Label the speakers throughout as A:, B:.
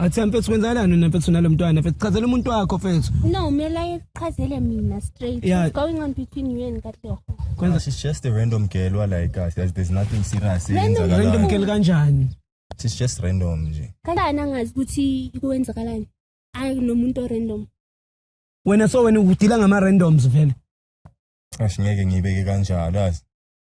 A: Athi mfethu kwenzakalani wena mfethu nalomntwana mfethu chazela umuntu wakho mfethu.
B: No, mela ichazele mina straight.
A: Yeah.
B: What's going on between you and Katlego?
C: Kwanza she's just a random girl like there's nothing serious
A: Random girl kanjani?
C: She's just random nje.
B: Kanjani angazi ukuthi ikwenzakalani? Ayi nomuntu random.
A: Wena so wena udila ngama randoms vele.
C: Ashingeke ngibeke kanjalo yazi.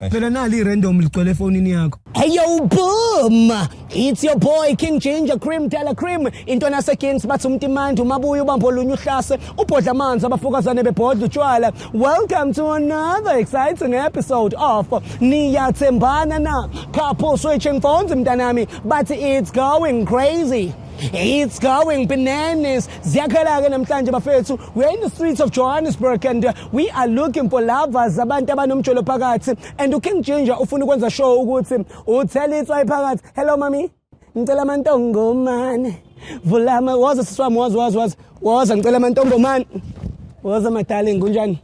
A: Phela nali random ligcwele efonini yakho.
D: Hey yo boom, it's your boy King Ginger Cream Tela Cream into nasekings bathi umtimandi umabuye ubambo olunye uhlase ubhodla amanzi abafokazane bebhodla utshwala. Welcome to another exciting episode of Niyathembana Na. Couple switching phones mntanami, but it's going crazy. It's going bananas. Ziyakhala-ke namhlanje bafethu. We're in the streets of Johannesburg and we are looking for lovers abantu abanomjolo phakathi. And uKing Ginger ufuna ukwenza show ukuthi uthela itswayi phakathi. Hello mami. Ngicela amantongo man. Vulama waza siswami waza ngicela amantongo man. Waza my darling kunjani?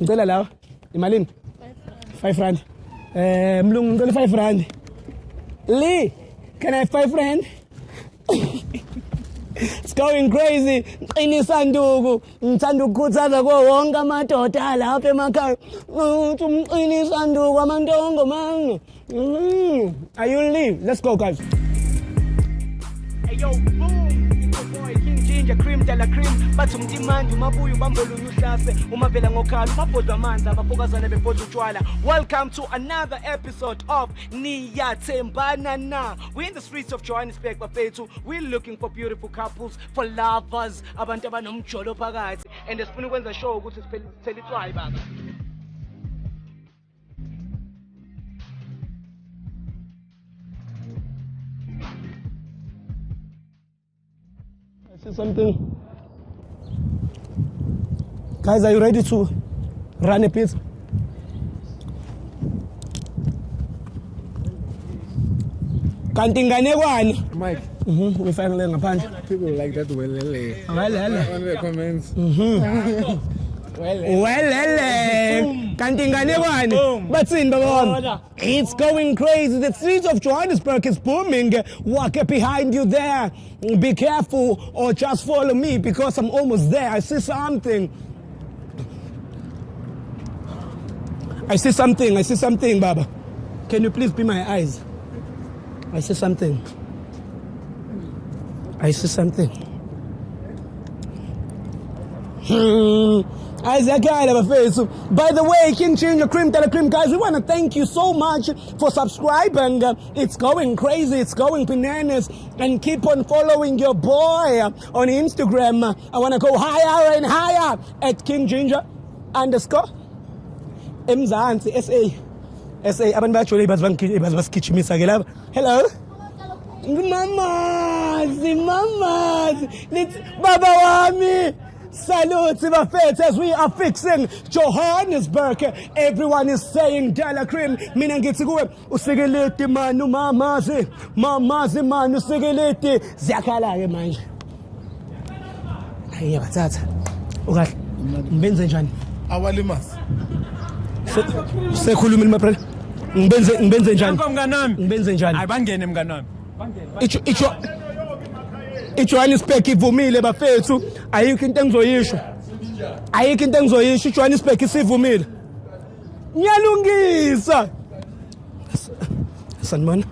D: Ngicela lawa. Imalini? 5 rand. Mlungu ngicela 5 rand. Lee, can I have 5 rand? It's going crazy. Qinisa nduku ngithanda ukukhuthaza ko wonke amadoda lapha emakhaya uqinisa nduku amantongo man. Are you leave? Let's go guys.
A: Hey yo boom, it's your boy King Ginger Cream Tela Cream bathi umtimandi umabuye ubambo olunye uhlase umavela ngokhala ubabhodla amanzi abafokazane bebhodla utshwala. Welcome to another episode of Niyathembana Na. We're in the streets of Johannesburg bafethu. We're looking for beautiful couples, for lovers, abantu abanomjolo phakathi, and sifuna ukwenza show ukuthi sithele itswayi baba.
D: See something? Guys, are you ready to run a bit? Kanti nganekwane
E: Mike,
D: ngifanele ngaphandle.
E: people like that welele.
D: Welele.
E: On the comments.
D: Welele. Kanti nganekwane. Bathini baba wami? It's going crazy. The streets of Johannesburg is booming. Walk behind you there. Be careful or just follow me because I'm almost there. I see something. I see something, Baba. Can you please be my eyes? I see something. By the way, King Ginger Cream Tela Cream, guys, we want to thank you so much for subscribing. It's going crazy, it's going bananas, and keep on following your boy on Instagram. I want to go higher and higher at King Ginger _ Mzansi SA abantu bajole basigijimisa ke lapha. Hello mamazi baba wami. Salute bafethu as we are fixing Johannesburg. Everyone is saying Tela Cream. Mina ngithi kuwe usikeleti man umamazi man usikeleti. Ziyakhala ke manje. Hayi bathatha. Ukahle. Ngibenze njani?
E: Awalimas.
D: Sekhuluma mabrother. Ngibenze njani?
E: Mnganami.
D: Ngibenze njani?
E: Ayibangene mnganami.
D: iJohannesburg ivumile bafethu. Ayikho into engizoyisho. iJohannesburg isivumile. Ngiyalungisa. Sanibona.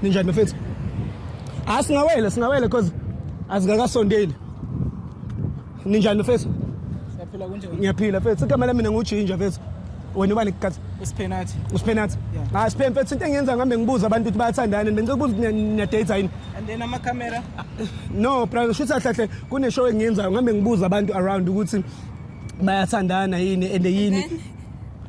D: Ninjani bafethu? Singawela because azingakasondeli. Ninjani bafethu?
E: Siyaphila kunje?
D: Ngiyaphila mfethu. Igama lami mina nguJinja mfethu. Wena ubani ikhathi?
E: Usiphenathi.
D: Ah siphe mfethu into engiyenza ngambe ngibuza abantu ukuthi bayathandana bengicela ukubuza niya date yini?
E: And then ama camera.
D: No, brother, shuthi ahlahle kune show engiyenzayo ngambe ngibuza abantu around ukuthi bayathandana yini and yini.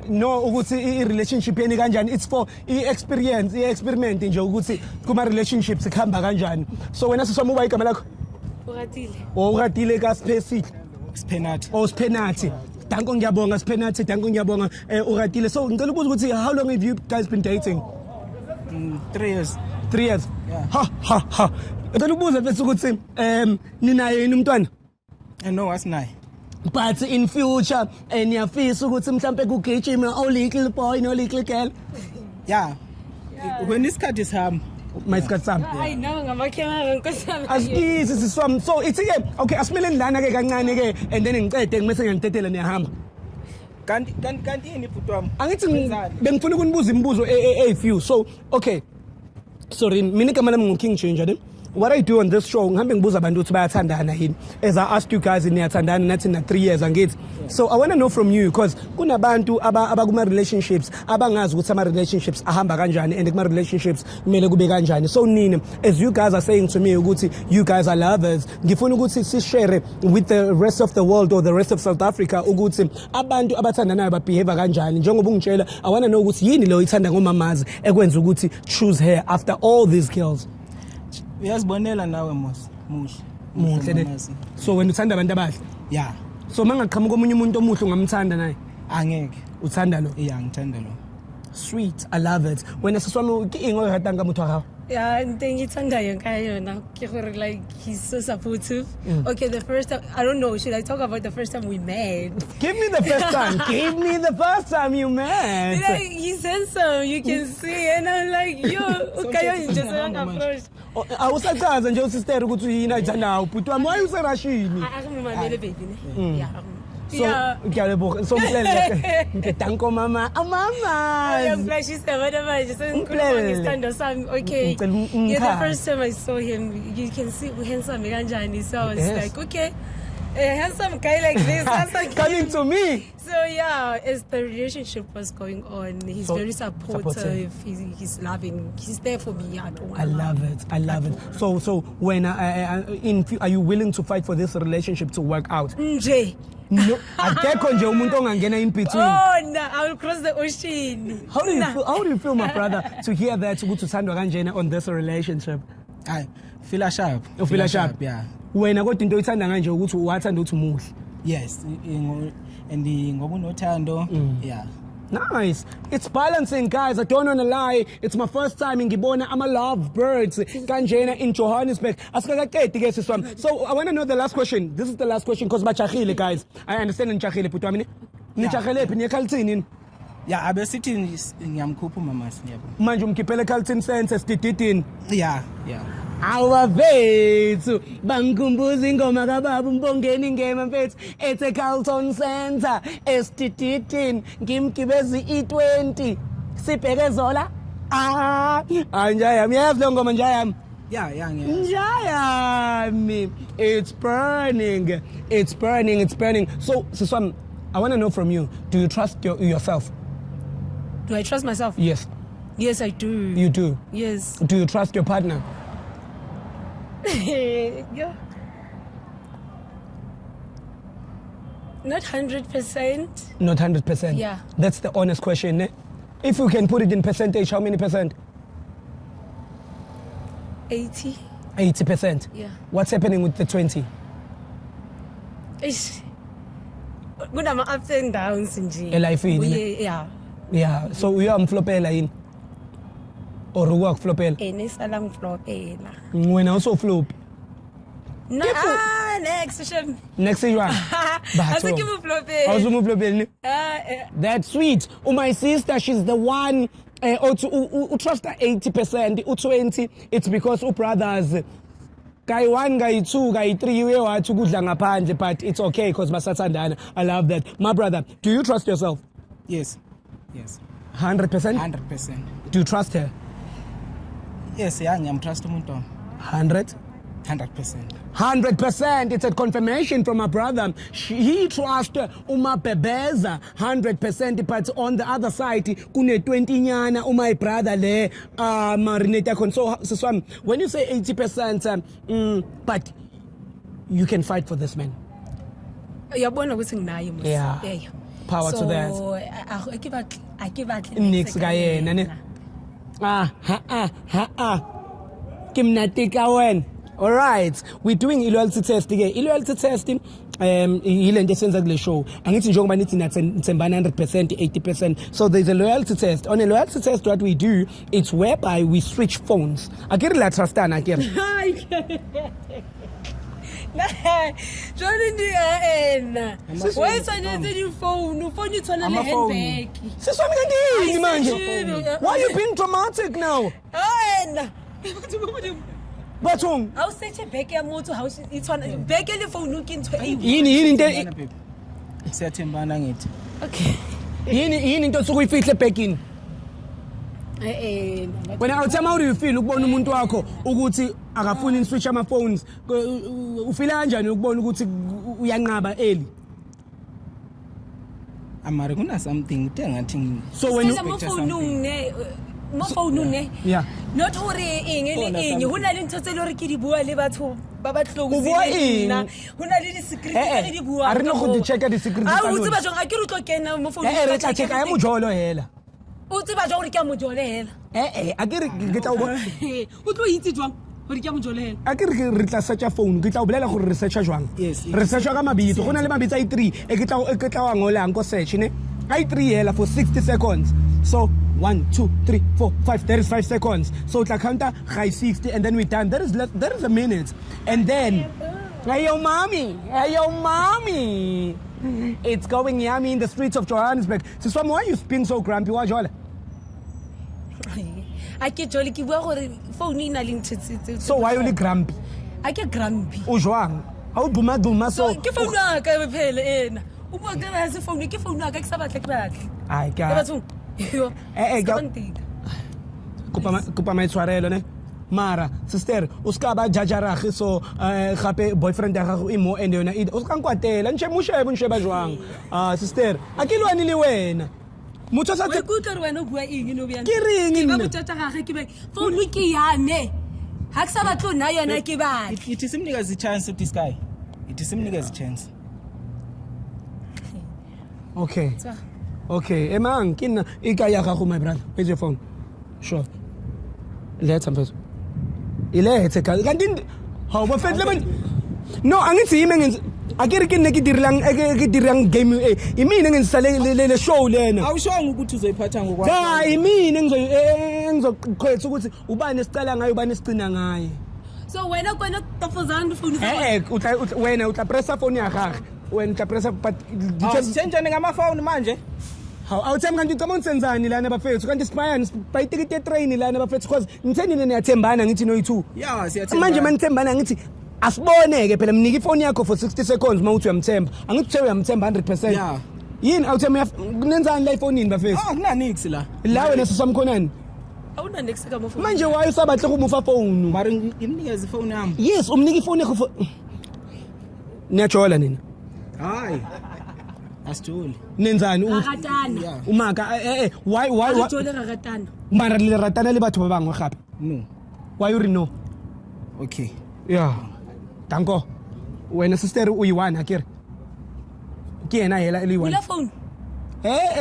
D: No ukuthi i-relationship yeni kanjani. It's for i-experience, i-experiment nje ukuthi kuma relationships ikhamba kanjani. So wena sisoma uba igama lakho? Uratile ka Spacey. Siphenathi. Danko ngiyabonga Siphenathi, danko ngiyabonga uratile. So ngicela ukubuza ukuthi how long have you guys been dating?
E: 3 years.
D: 3 years.
E: Yeah.
D: Ha. Ngicela ukubuza mfethu ukuthi ninaye yini umntwana?
E: No, asinaye.
D: But in future niyafisa ukuthi mhlambe kugijima o little boy no little girl.
E: Yeah. When isikhathi sihamba.
D: mayisikhathi sami
B: I know ngamakhamera nkosana.
D: asikisi siswami so ithi ke okay asimele ndana ke kancane ke and then ngicede ngimese ngiyantetela niyahamba
E: Kanti yini bhuti wami?
D: angithi
E: Wenzani?
D: bengifuna ukunibuza imibuzo a few so okay sorry mina igama lami ngu-King Ginger ne what I do on this show ngihambe ngibuza abantu ukuthi bayathandana yini as I asked you guys niyathandana nathi na 3 years angithi so I want to know from you because kunabantu abakuma relationships abangazi ukuthi ama relationships ahamba kanjani and kuma relationships kumele kube kanjani so nini as you guys are saying to me ukuthi you guys are lovers ngifuna ukuthi si share with the rest of the world or the rest of South Africa ukuthi abantu abathandanayo ba behave kanjani njengoba ungitshela I want to know ukuthi yini lo ithanda ngomamazi ekwenza ukuthi choose her after all these girls
E: Uyazibonela nawe
D: muhle ne so wena uthanda abantu abahle
E: Yeah.
D: so mangaqhamuka omunye umuntu omuhle ungamthanda naye
E: Angeke.
D: uthanda lo
E: Yeah, ngithanda lo.
D: sweet I love it wena siswami ke eng o ratang ka motho wa gago
B: Yeah, ngithandayo ngayo na ke gore like he's so supportive. Okay, the first time I don't know, should I talk about the first time we met?
D: give me the first time you met
B: Like he's handsome, you can see, and I'm like, yo, okay, you just approach.
D: awusachaza nje usister ukuthi yini ayithandayo bhuti wami why userashini
B: Akumamele baby ne. Yeah.
D: so
B: Yeah.
D: ngiyalebo so mhlele ngidanko mama
B: I'm glad she's there, whatever. Just understand some. Okay. Yeah, the first time I saw him, you can see handsome kanjani. So I was
D: Yes.
B: like, okay, a handsome guy like this. I was like,
D: coming to me
B: so yeah, as the relationship was going on, he's
D: So,
B: very supportive. He's loving. He's there for me. I don't.
D: I love it so when are you willing to fight for this relationship to work out
B: Nje.
D: no akekho nje umuntu ongangena in between
B: Oh no, I will cross the ocean.
D: how do you feel my brother to hear that ukuthi uthandwa kanjena on this relationship
E: Hayi, feel sharp.
D: ufila sharp
E: Yeah.
D: wena kodwa into oyithanda kanje ukuthi uwathanda ukuthi muhle
E: Yes, and ngoba unothando. Yeah.
D: nice it's balancing guys I don't want to lie it's my first time ngibona ama love birds kanjena in Johannesburg asikaqedi ke siswami so I want to know the last question this is the last question because bajahile guys I understand nijahile bhuti wami nijahile phi niyekhalitini
E: Yeah, abesithi ngiyamkhupha umamasi yabo.
D: manje umkhiphele ekhalitini sense sidididini
E: Yeah.
D: awabethu bangikhumbuza ingoma kababa umbongeni ngema mfethu ethe Carlton Center esitititini ngimgibeza i20 sibhekezola njayami yazi lo ngoma njayami
E: Yeah.
D: njayami it's burning so siswami I want to know from you do you trust yourself
B: Do I trust myself?
D: yes
B: Yes, I do.
D: you do
B: Yes.
D: do you trust your partner
B: Yeah. Not 100%.
D: Not 100%.
B: Yeah.
D: That's the honest question. Eh? If you can put it in percentage, how many percent?
B: 80.
D: 80%.
B: Yeah.
D: What's happening with the 20?
B: Ish. Good am ups and downs nje.
D: Elifini,
B: Yeah.
D: Yeah. So you are flopela in or work flopela.
B: Enesala ngiflopela.
D: When also flop.
B: No, next session.
D: Next year.
B: I think you flopela.
D: Also flopela. That's sweet. Oh, my sister, she's the one who trust her 80%. 20, it's because brothers. Guy 1, guy 2, guy 3, we are too good ngaphandle, but it's okay because masathandana. I love that. My brother, do you trust yourself?
E: Yes.
D: 100%?
E: 100%.
D: Do you trust her?
E: Yes, yeah, ngiyamtrust umuntu.
D: 100?
E: 100%.
D: 100%. It's a confirmation from my brother. He trusts Uma Bebeza 100%, but on the other side, kune 20 nyana my brother le marinate. So when you say 80%, but you can fight for this man.
B: Yabona ukuthi nginayo mos.
D: Yeah. Power to that.
B: So I give at
D: Nix kayena ne. Kimnatika wen. All right, we're doing loyalty test again. Loyalty testing, ilento esenza kule show. Angithi njengoba nithi nathembana 100%, 80%. So there's a loyalty test. On a loyalty test, what we do, it's whereby we switch phones. Akiri la trustana again.
B: Johnny ena. Why sanje your phone? Phone you turn on the handbag.
D: Why are you being dramatic now?
B: Ena.
D: bathong
B: awusethe bheke yamotho ithwana bheke le phone ukinto
D: yini into
E: siyathembana ngithi.
B: okay
D: yini into osuke uyifihle ebhekini wena awuthema how do you feel ukubona umuntu wakho ukuthi akafuni switch ama phones ufila kanjani ukubona ukuthi uyanqaba early
E: Amare kuna something uthengathi.
D: so when you
B: mo phone ne
D: yeah
B: not hore eng le eng hona le ntho tse le hore ke di bua le batho ba ba tlhogo
D: O bua eng?
B: hona le di secret tse di bua
D: a re no go di check di secret
B: a o tseba jong a ke re tlo kena mo phone
D: re tla check ya mojolo hela
B: o tseba jong re ke a mojole hela
D: a ke re ke tla o
B: o tlo itse jwang hore ke a mojole hela
D: a ke re tla searcha phone ke tla o bolela gore re searcha jwang
E: Yes.
D: re searcha ka mabitso gona le mabitso a i3 e ke tla wa ngolang ko search ne a i3 hela for 60 seconds so 1 2 3 4 5 there is 5 seconds so tla counter high 60 and then we done there is a minute and then hey yo mommy it's going yummy in the streets of Johannesburg so why you being so grumpy wa jola
B: a ke jole ke bua gore phone ina le ntshetse
D: so why you grumpy
B: a ke grumpy
D: o jwang ha o duma so
B: ke phone ya ka e phele ena o bua ka se phone ke phone ya ka ke sa batle ke batle
D: ai
B: ka
D: ka
B: batho
D: kupa maitshwarelo ne mara sister o ska ba jajarage so gape boyfriend ya gago e mo and yona o ska nkwatela ntshe ba jwang sister a ke lwane le wena motho sa
B: we go tla wena o bua eng no bya
D: ke reng
B: ba
D: nna
B: botata gage ke be phone ke yane ha ke sa batlo na yona ke ba
E: It is simnikazi chance this guy. It is simnikazi chance.
D: okay emang ke nna e ka ya gago my brother where's your phone sure let's ampezo ilethe kanti ha bo fetle man no angithi yimi ngenza akere ke nne ke dirang game imina ngensale le show lena
E: Awushonga ukuthi uzoyiphatha ngokwakho.
D: cha imina ngizoqhwetha ukuthi ubani esicala ngayo ubani esicina ngaye
B: so wena kona tafozana phone
D: wena utla pressa phone ya gagwe wena utla pressa but
E: Sithenjane ngama-phone manje.
D: how awuthemba kanti ucama nsenzani lana bafethu kanti sibayani bayitikite train lana bafethu because ngithenini niyathembana ngithi no yi2
E: Yeah, siyathemba.
D: manje manithembana ngithi asiboneke phela mnika ifoni yakho for 60 seconds mawuthi uyamthemba angithi uyamthemba 100%
E: Yeah.
D: yini awuthemba nenzani la ifonini bafethu
E: Kunanix la.
D: la wena sisamkhonani
B: awuna next ka mo phone
D: manje wayo sabahle kumufa phone
E: Mara ngimnikeza ifone yami.
D: yes umnika ifoni yakho niyajola nina
E: Hayi. Asijoli.
D: nenzani
B: ratana
D: umaka why
B: jole ratana
D: mara le ratana le batho ba bangwe gape
E: No.
D: why you know
E: Okay.
D: yeah danko wena sister uyi1 akere ke yena hela le
B: ula
D: yi1
B: phone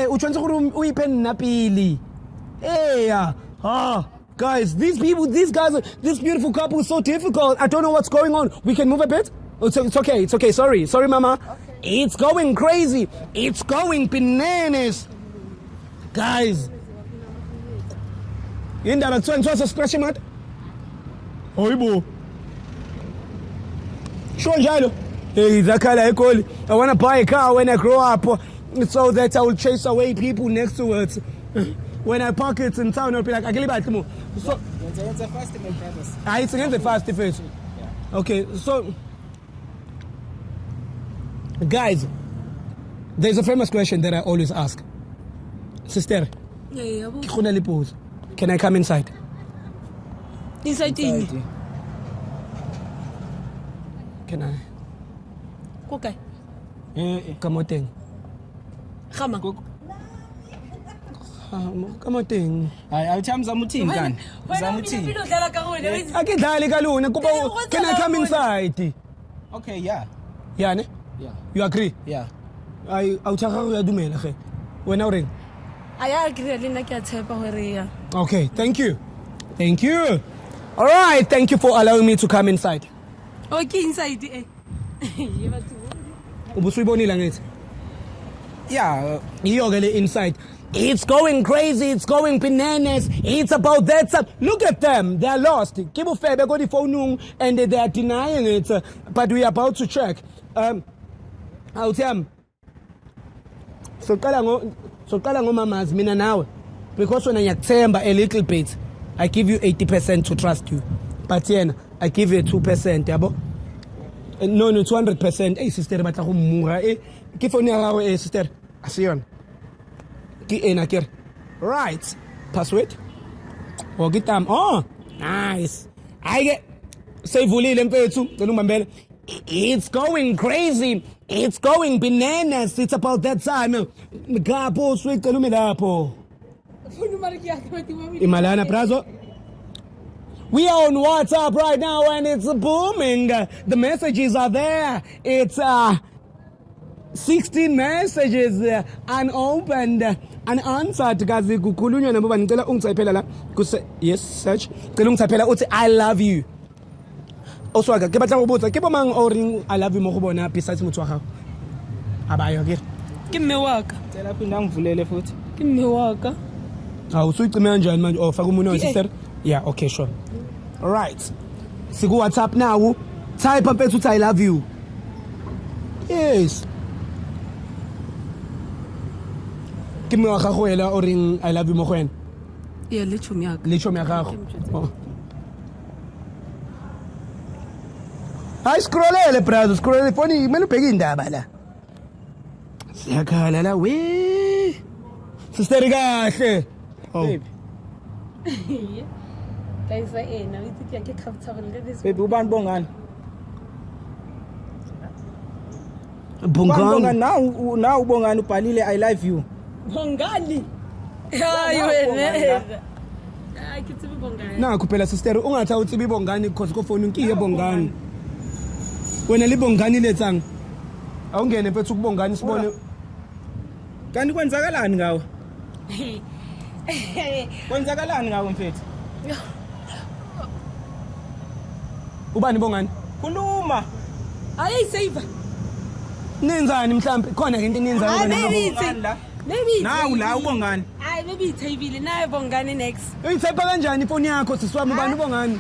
D: o tshwantse gore o iphe nna pele guys these guys this beautiful couple is so difficult I don't know what's going on we can move a bit it's okay sorry mama okay. It's going crazy it's going bananas guys indaba kuthiwa scratch mat hoyibo sure njalo hey zakhala egoli I want to buy a car when I grow up so that I will chase away people next to it when I park it in town I'll be like akelibathi mo so
E: It's a fast my brothers.
D: it's against the fast first okay so guys there's a famous question that I always ask sister khona le pose can I come inside
B: inside in
D: can I
B: ko kae
D: ka mo teng
B: gama
D: ka mo teng
E: Hayi awuthami zamuthini kani? Zamuthini.
B: Pilo dlala ka gone
D: akidlali kalona kuba can I come inside
E: Okay, yeah.
D: yeah ne
E: Yeah.
D: you agree
E: Yeah.
D: ai awuthaga ya dumela ge wena o reng
B: aya agree le nna ke a tshepa gore ya
D: okay thank you all right thank you for allowing me to come inside
B: okay inside
D: ubusuyibonile ngithi
E: Yeah.
D: iyo ke le inside it's going crazy it's going bananas it's about that stuff. Look at them they're lost kibufebe ko di phone and they are denying it but we are about to check awutham soqala ngomamazi mina nawe because wena ngiyakuthemba a little bit I give you 80% to trust you. But yena, I give you 2%, yabo? No, 200%. Hey, sister, batla go mmura. Ke phone ya gago sister. Asiyon. Ke ena kere. Right. Password. Oh, get them. Oh, nice. I get. Say vulile mfethu. Ngicela ungibambele. It's going crazy. It's going bananas. It's about that time. Mkapo swicela lapho. Imalana brazo. We are on WhatsApp right now and it's booming. The messages are there. It's 16 messages unopened, unanswered. Kazi kukhulunywa nabo banicela ungithaphela la yes search. Cela ungithaphela uthi I love you. Oswaga ke batla go botsa ke bomang o ring I love you mo go bona besides motho wa gago. Abayo ke.
B: Ke mme wa ka.
E: Tsela phinda ngivulele futhi.
B: Ke mme wa ka.
D: Awu usuyicime kanjani manje oh faka umuntu sister? Yeah, okay, sure. All right. Siku WhatsApp now. Type mfethu uthi I love you. Yes. Ke mme wa gago wela o ring I love you mo go wena.
B: Yeah, le chomi ya ka.
D: Le chomi ya gago. Oh. Hayi scrollele brother, scrollele phone imele ubheke indaba la. Siyakhala la we. Sister kahle. Oh.
E: Baby.
B: Guys, now we think I get comfortable with this.
E: Baby ubani bongani?
D: Bongani.
E: Now ubongani ubhalile I love you.
B: Bongani. Hayi wena. Hayi kithi bongani.
D: Na kuphela sister ungatha uthi bibongani because ko phone unkiye bongani. Wena libongani letsang. Awungene mfethu ukubongani sibone.
E: Kanti kwenzakalani ngawe? Kwenzakalani ngawe mfethu?
D: Ubani bongani?
E: Khuluma.
B: Hayi save.
D: Nenzani mhlambe khona into enenzayo
E: Maybe nawu la ubongani.
B: Hayi maybe ithayibile naye bongani next.
D: Uyitsepa kanjani ifoni yakho sisiwami ubani ubongani?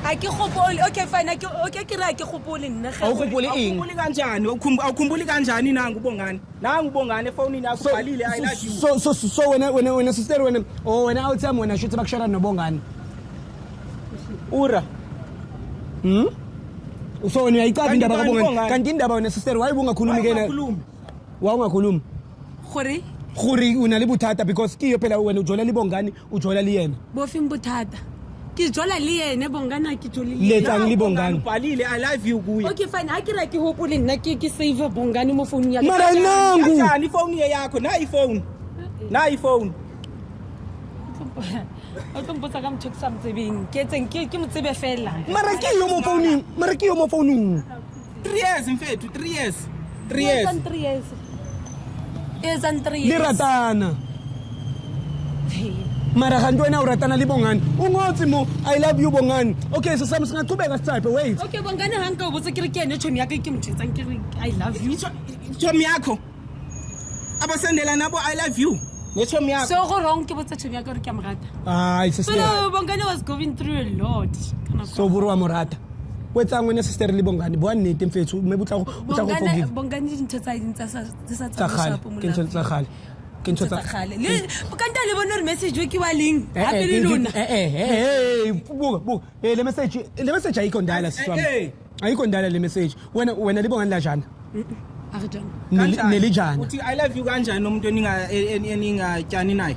B: Ake khopole okay fine okay ke ra ke khopole nna ga
D: Awukhumbuli ing.
E: Ukhumbuli kanjani? Awukhumbuli kanjani nangu ubongani? Nangu ubongani efonini yakho ubhalile I love you.
D: So wena sister wena wena awuthami wena shuthi bakushara nobongani.
E: Ura.
D: So wena uyayicaza indaba kabongani. Kanti indaba wena sister wayibunga khulumi kena. Wawungakhulumi.
B: gore
D: Khuri una le bothata because ke yo phela wena ujola libongani ujola le yena.
B: bofing bothata ke jola le yene bongana ke jole
D: Letsang libongani.
E: Ubhalile I love you kuye.
B: okay fine ha ke ra ke hopole nna ke save bongani mo phone ya
D: Mara nangu.
E: Kanjani ifoni yakho? Na iphone. Na iphone.
B: o tompotsa ka motho ke sa mtsebeng ke tseng ke motsebe fela
D: Mara ke yo mo phone, mara ke yo mo phone.
E: 3 years mfethu, 3 years. 3 years.
B: 3 years is and 3
D: Le
B: years
D: ratana. Mara kanti wena uratana libongani. Ungothi mo I love you bongani. Okay sisami singaqhubeka sithape wait.
B: okay bongani hanka o botse ke re ke ene chomi ya ke mthetsang ke re I love you
E: Chomi yakho. Abasendela nabo I love you. Nechomi yakho.
B: so go wrong ke botse chomi ya ke re ke amrata
D: Ay sister.
B: but bongani was going through a lot
D: So buru wa morata. Wetsang wena sister libongani bo nnete mfethu mme butla go forgive.
B: bongani dintho tsa dintsa sa
D: Tsagale. Ke ntse tsagale. Ke ntse tsagale.
B: tsagale le bokanta le bona re message we ke wa leng hape le lona
D: buka le message ayikho ndala siswami. Ayikho ndala le message. Wena libongani la jana.
B: a re jana
D: Nelijana.
E: Uthi I love you kanjani nomuntu eningatyani naye?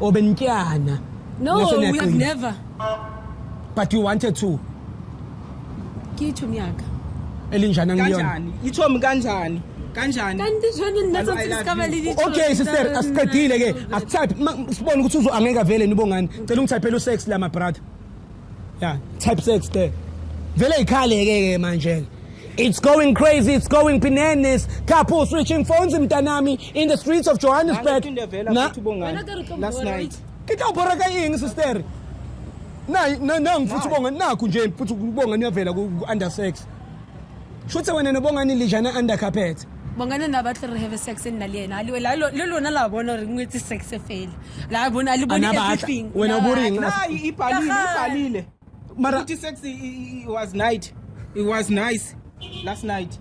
D: Obenkyana.
B: no
D: Ngaso
B: we have
D: niyaqina.
B: never
D: But you wanted to.
B: ke chomi ya ka
D: Elinjana ngiyona.
E: Kanjani? Ichomi kanjani? Kanjani?
B: kanti jona nna
E: I
B: tsa
E: love
B: tsikaba le
E: you.
B: ditho
D: Okay sister asiqedile ke akutype sibone ukuthi uzo angeka vele nibongani cela ungithaphele usex la my brother yeah type sex there vele ikhale ke manje it's going crazy it's going bananas couple switching phones mntanami in the streets of Johannesburg
E: Angiphinde vela
D: na
E: futhi ubongani.
B: Wena ke re ke
E: Last
B: mbona,
E: night.
D: ke tla bora ka eng sister na ngifuthu ubongani nakho nje futhi ubongani uyavela ku under sex shuthe wena nobongani lijana under carpet
B: bongana na batla re have sex nna le yena le lona la bona re ngwetse sex fela la bona le bone everything
D: wena boring
E: Nayi ibhalile.
D: mara
E: Uthi sex it was night. It was nice last night.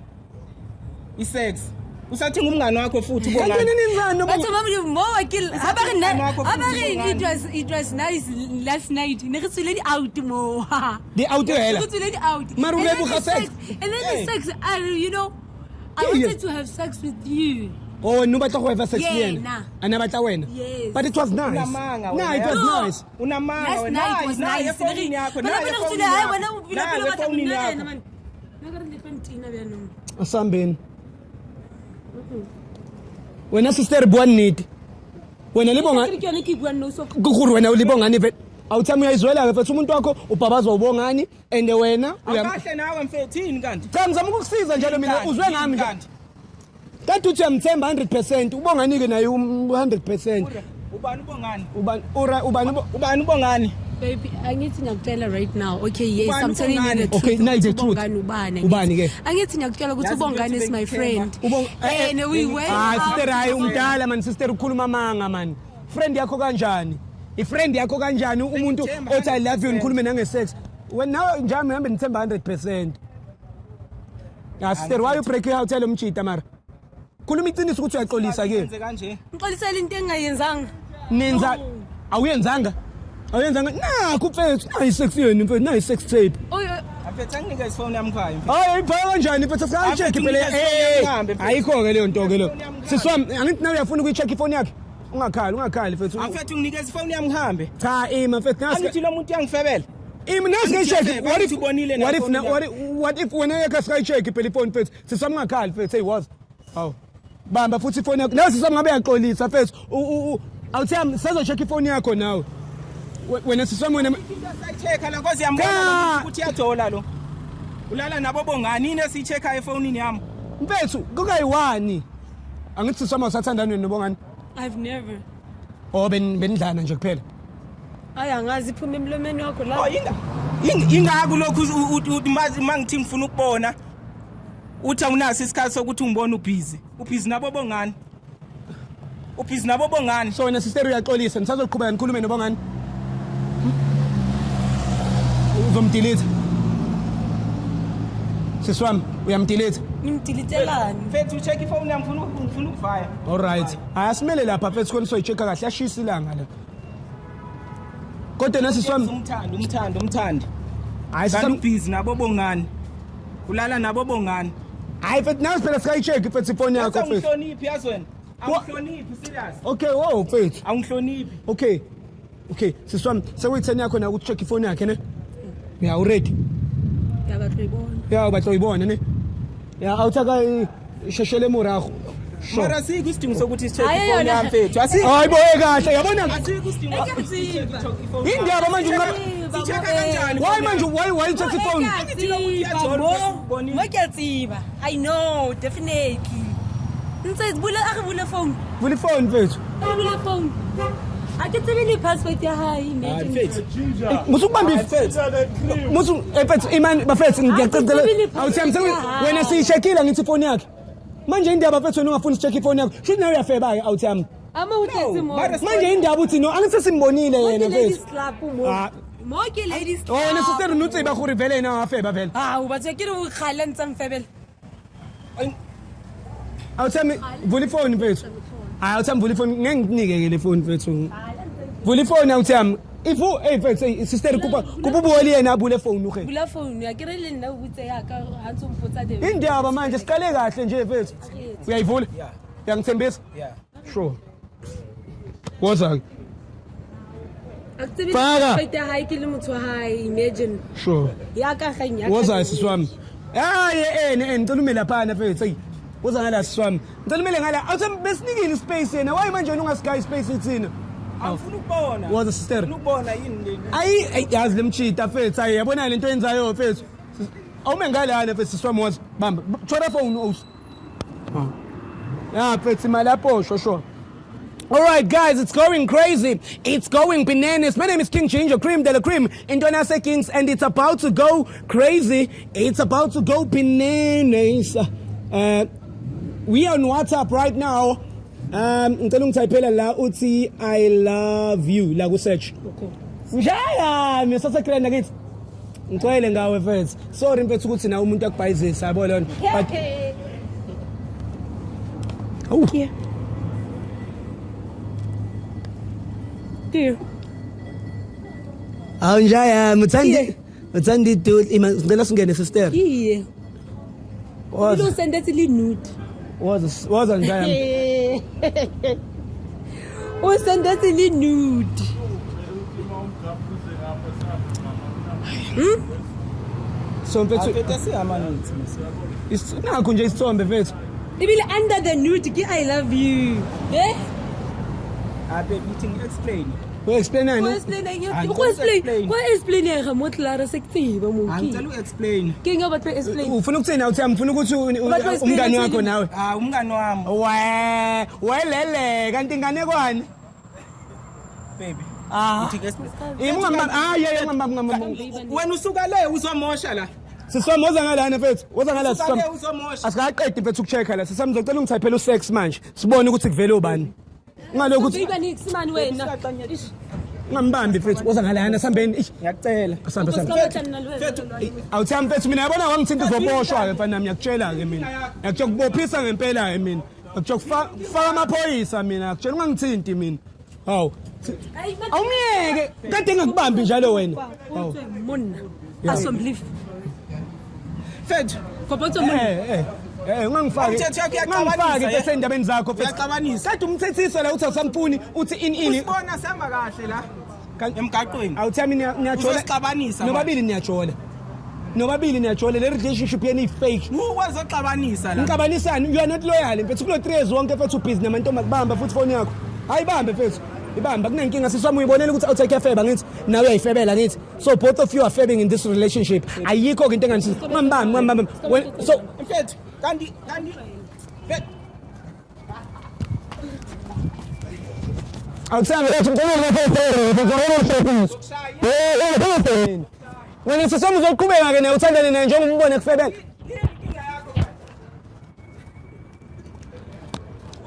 E: Sex. Usathi ngumngane wakho futhi
D: Kanti
E: ubongani.
D: ninzani
B: But
D: nobo?
B: mama more kill.
E: Ngakho
B: It was nice last night. Ne re tswile di out mo.
D: Di out hela.
B: Re tswile di out.
D: Mara
B: And
D: o
B: then
D: leboga
B: the
D: sex.
B: And then the sex, you know, I
D: Yeah.
B: wanted to have sex with you.
D: Oh, no batla go have sex
B: Yeah,
D: yena.
B: nah.
D: Ana batla wena.
B: Yes.
D: But it was nice.
E: Unamanga
D: Nah,
E: wena.
D: it was
B: No.
D: nice.
E: Unamanga
B: Last
E: wena.
B: night was nice.
E: Phone yakho.
B: But
E: Naye
B: I'm
E: phone
B: not I
E: yakho.
B: wanna
E: Naye phone yakho.
B: man. Nagare le pentina byanong.
D: Asambeni. Wena sister Bwaniti. Wena libonga
B: Ke yone ke buang no so.
D: kukhuru wena ulibongani vet. Awuthami uyayizwela ke umuntu wakho ubhabazwa ubongani and wena
E: Awukahle nawe mfethini kanti.
D: cha ngizama ukukusiza njalo mina uzwe ngami
E: kanti.
D: kanti uthi uyamthemba 100% ubongani ke naye 100%.
E: Ubani ubongani?
D: Ubani
E: Ubongani?
B: Baby, angithi ngiyakutshela right now. Okay, yes,
E: Ubani
B: I'm telling you the
E: ubongani?
B: truth.
D: Okay, now the truth. Ubani ke?
B: Angithi ngiyakutshela ukuthi
E: Yazi
B: ubongani is my
E: ukuthi
B: friend.
D: Ubong
B: We went.
D: sister hayi umdala man sister ukhuluma manga man. Friend yakho kanjani? I-friend yakho kanjani umuntu othi I love you ngikhulume nange sex. Wena njami ngihambe nithemba 100%. Ya sister why you break your hotel umchita mara? Khuluma iqiniso ukuthi uyaxolisa ke.
E: Yenze kanje.
B: Ngixolisela into engayenzanga.
D: Ninza awuyenzanga? Awuyenzanga? Nakho mfethu, nayi sex yenu mfethu, nayi sex tape.
E: Mfethu anginike ifone yami khaya.
D: Hayi ibhaya kanjani mfethu sikayi-check phela. Ayikho ke leyo nto ke lo. Siswami angithi nawe uyafuna ukuyi-check ifone yakhe? Ungakhali mfethu.
E: Mfethu unginikeza ifone yami ngihambe.
D: Cha ima mfethu
E: Angithi lo muntu uyangifebela.
D: Ima nasi-check. What if wena yakhe sikayi-check phela ifone mfethu? Siswami ungakhali mfethu, hey was. Hawu. Bamba futhi ifone yakho. Nawe siswami ngabe yaxolisa mfethu. Awuthi sazocheck ifone yakho nawe. Wena siswami wena
E: Sayicheka la kwazi yambona ukuthi yadola lo. Ulala nabo bongani ine siyicheka efonini yami.
D: mfethu kukayi-1 angithi siswami usathandana nobongani.
B: I've never.
D: Oh benidlana nje kuphela.
B: Hayi angazi iphuma emlomeni wakho
E: Oh
B: la.
E: ingaku lokhu mangithi ngifuna ukubona. Uthi awunaso isikhathi sokuthi ungibone ubhizi. Ubhizi nabo bongani? Ubhizi nabo bongani?
D: So wena sister uyaxolisa nisazoqhubeka nikhulume nobongani. Uzomdelete. Siswami uyamdelete.
B: Ngimdilitelani?
E: Mfethu check ifone yami ngifuna ukuvaya.
D: All right. Ayasimele lapha mfethu khona soyichecka kahle yashisa ilanga la. Kodwa nasiswami
E: Umthandi.
D: hayi
E: Kanti
D: siswami
E: ubhizi nabo bongani? Ulala nabo bongani?
D: hayi mfethu nawe phela sikayi-check mfethu ifone yakho mfethu.
E: Awuhloniphi yazi wena? Awuhloniphi serious?
D: Okay wo mfethu.
E: Awuhloniphi.
D: Okay siswami sekuyi-10 yakho na ukuthi check ifone yakhe ne. Ya already.
B: Yabahluyibona.
D: Ya batloyibona ne. Ya awuthaka isheshele morago.
E: Mara sikho isidingo sokuthi sicheck
B: Hayi
E: ifone
B: yona.
E: yami mfethu. Asikho
D: Hayi boye kahle yabona.
E: isidingo sokuthi sicheck ifone.
D: Indaba manje
E: Sicheka kanjani?
D: why manje why you check ifone?
B: Moketsiba. I know definitely. Ntse bula a re bula phone.
D: Vuli phone mfethu.
B: A bula phone. A ke tsebe le password ya hae imagine.
D: Musukubamba musu mfethu imani bafethu ngiyacela awuthembe wena siyicheckile ngithi phone yakhe. Manje indaba mfethu wena ungafuni sicheck ifone yakho. Should nawe uyafeba ke awuthembe.
B: Ama uthetsi mo.
D: Manje indaba uthi no angithi simbonile yena
B: Ladies
D: mfethu.
B: club mo. Mo ke ladies club.
D: Oh wena sister nutse ba gore vele ena wafeba vele.
B: Ah, o batse ke re o khale ntse mfebele.
D: Awuthembe vuli phone mfethu. Hayi awuthembe vuli phone ngeke nginike le phone mfethu. Vuli phone awuthembe. Ifu hey mfethu sister kububuweli yena abule phone uhe.
B: Bula phone ya ke re le nna o butse ya ka hantse mpotsa de.
D: Indaba manje siqale kahle nje mfethu. Uyayivula? Uyangithembisa?
E: Yeah.
D: Sure. Woza.
B: Activity
D: Faka.
B: fight ya hae ke le motho wa hae imagine.
D: Sure.
B: Ya ka ganya.
D: Woza siswami. Hayi ngicela ume lapha mfethu. Hey. Woza ngala siswami. Ngicela umele ngala. Awuthembe besinikile space yena. Why manje ungasikayi space ithina?
E: Awufuna ukubona.
D: Woza sister.
E: Ufuna ukubona yini?
D: Ayi yazi lemchita mfethu hayi yabona lento yenzayo mfethu. Awume ngalana mfethu siswami woza. Bamba. Chora phone us. Yeah, mfethu imali yapho sure. All right, guys, it's going crazy. It's going bananas. My name is King Ginger Cream de la Cream in Donasa Kings, and it's about to go crazy. It's about to go bananas. We are on WhatsApp right now. Ngicela ungithayiphela la uthi I love you la ku search. Njaya misasa krenda kithi. Ngicela ngawe mfethu. Sorry mfethu ukuthi na umuntu akubhayizisa yabo lona. But Awu.
B: Here. Here.
D: Awu njaya muthandi
B: Yeah.
D: muthandi dude ngicela singene sister.
B: Here. You
D: Waza
B: don't send that little nude.
D: waza njaya.
B: Oh, send that little nude.
D: So mfethu
E: Afethe sihamba nithi.
D: nakho nje isithombe mfethu.
B: Even under the nude, I love you. Eh?
E: Abe bithi ngi-explain.
D: We explain
B: Go
D: nani?
B: explain.
E: Angicela
B: Go explain.
E: explain.
B: Go explain. Ya mo Clara sekuthiba
E: Angicela
B: monkey.
E: u-explain.
B: Ke ngoba to explain.
D: Ufuna ukuthini awuthi ngifuna ukuthi umngani wakho nawe.
E: Umngani wami.
D: Welele kanti inganekwane.
E: Baby.
D: Ah.
E: Uthi ngi-explain. Wena usuka le uzomosha la.
D: Sisomoza ngalana mfethu. Woza ngala
E: Usuka le
D: sisom.
E: uzomosha.
D: Asikaqedi mfethu ukuchecka la. Sisamzocela ungithaphela usex manje. Sibone ukuthi kuvele ubani. Ngalokho ukuthi
B: Iba nix man wena.
D: ngambambi mfethu. Woza ngalana sambeni.
E: Ngiyacela.
D: Asambe awuthi mfethu mina yabona wangithinta uzoboshwa ke mfana ngiyakutshela ke mina. Ngiyakutshela ukubophisa ngempela ke mina. Ngiyakutshela kufaka amaphoyisa mina. Ngiyakutshela ungangithinti mina. Hawu. Awumyeke. Kade ngakubambi njalo wena. Hawu.
B: Monna. Asomlief.
E: Fethu.
B: Kopotso monna.
D: Ungangifaki.
E: Umthetho wakho
D: Ungangifaki
E: uyaxabanisa,
D: bese endabeni zakho mfethu.
E: Uyaxabanisa.
D: Kade umthethisa la uthi awusamfuni uthi ini.
E: Usibona sihamba kahle la emgaqweni.
D: Awuthami niyajola.
E: Uzosixabanisa,
D: Nobabili niyajola. Nobabili niyajola le relationship yeni ifake.
E: Uwazoxabanisa la.
D: Ngixabanisani you are not loyal mfethu kulo 3 years wonke mfethu busy namantombi akubamba futhi phone yakho. Hayibambe mfethu. Ibamba kunenkinga siswami uyibonela ukuthi awutake feba ngithi nawe uyayifebela ngithi so both of you are failing in this relationship. Ayikho into engani ngambamba. So
E: Mfethu, kanti Fethu.
D: awuthanda wena siswami uzoqhubeka ke naye uthandane naye njengoba umbone kufebela.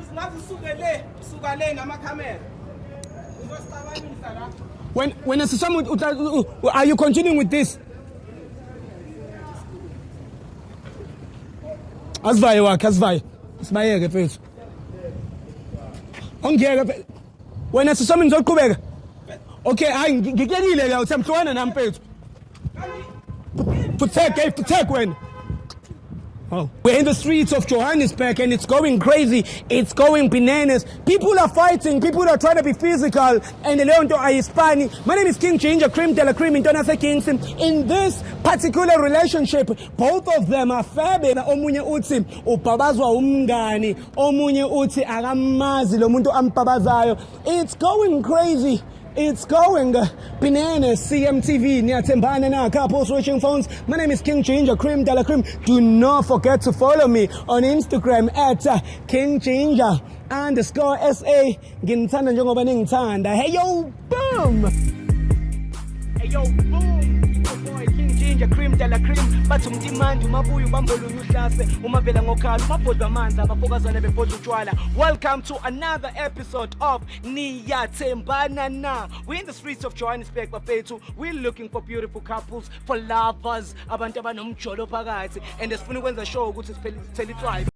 E: Usingazi suka le namakhamera. Uzosixabanisa la.
D: When siswami are you continuing with this? Asivaye wakhe asivaye. Sibayeke mfethu. Ongiyeke mfethu. Wena siswami nizoqhubeka. Okay, hayi ngikuyekile la uthi mhlwana nami mfethu. Protect when. Oh. We're in the streets of Johannesburg and it's going crazy. It's going bananas. People are fighting. People are trying to be physical. And Leonto Aispani. My name is King Ginger Cream de la Cream in Tonasa Kingston. In this particular relationship, both of them are fabe. Omunye uthi upabazwa umngani. Omunye uthi akamazi lo muntu ampabazayo. It's going crazy. It's going bananas. CMTV, Niatembana na couple switching phones. My name is King Ginger Cream de la Cream. Do not forget to follow me on Instagram at @KingGinger_SA. Ngithanda njengoba ningithanda. Hey yo, boom.
A: Hey yo, boom! It's your boy King Ginger Cream de la Cream. Bathi umtimandi umabuya ubambolunya uhlase umavela ngokhala umabhodwa amanzi abafokazana bebhodla utshwala. Welcome to another episode of Niyathembana Na. We're in the streets of Johannesburg bafethu. We're looking for beautiful couples, for lovers, abantu abanomjolo phakathi, and sifuna ukwenza show ukuthi sithele tribe.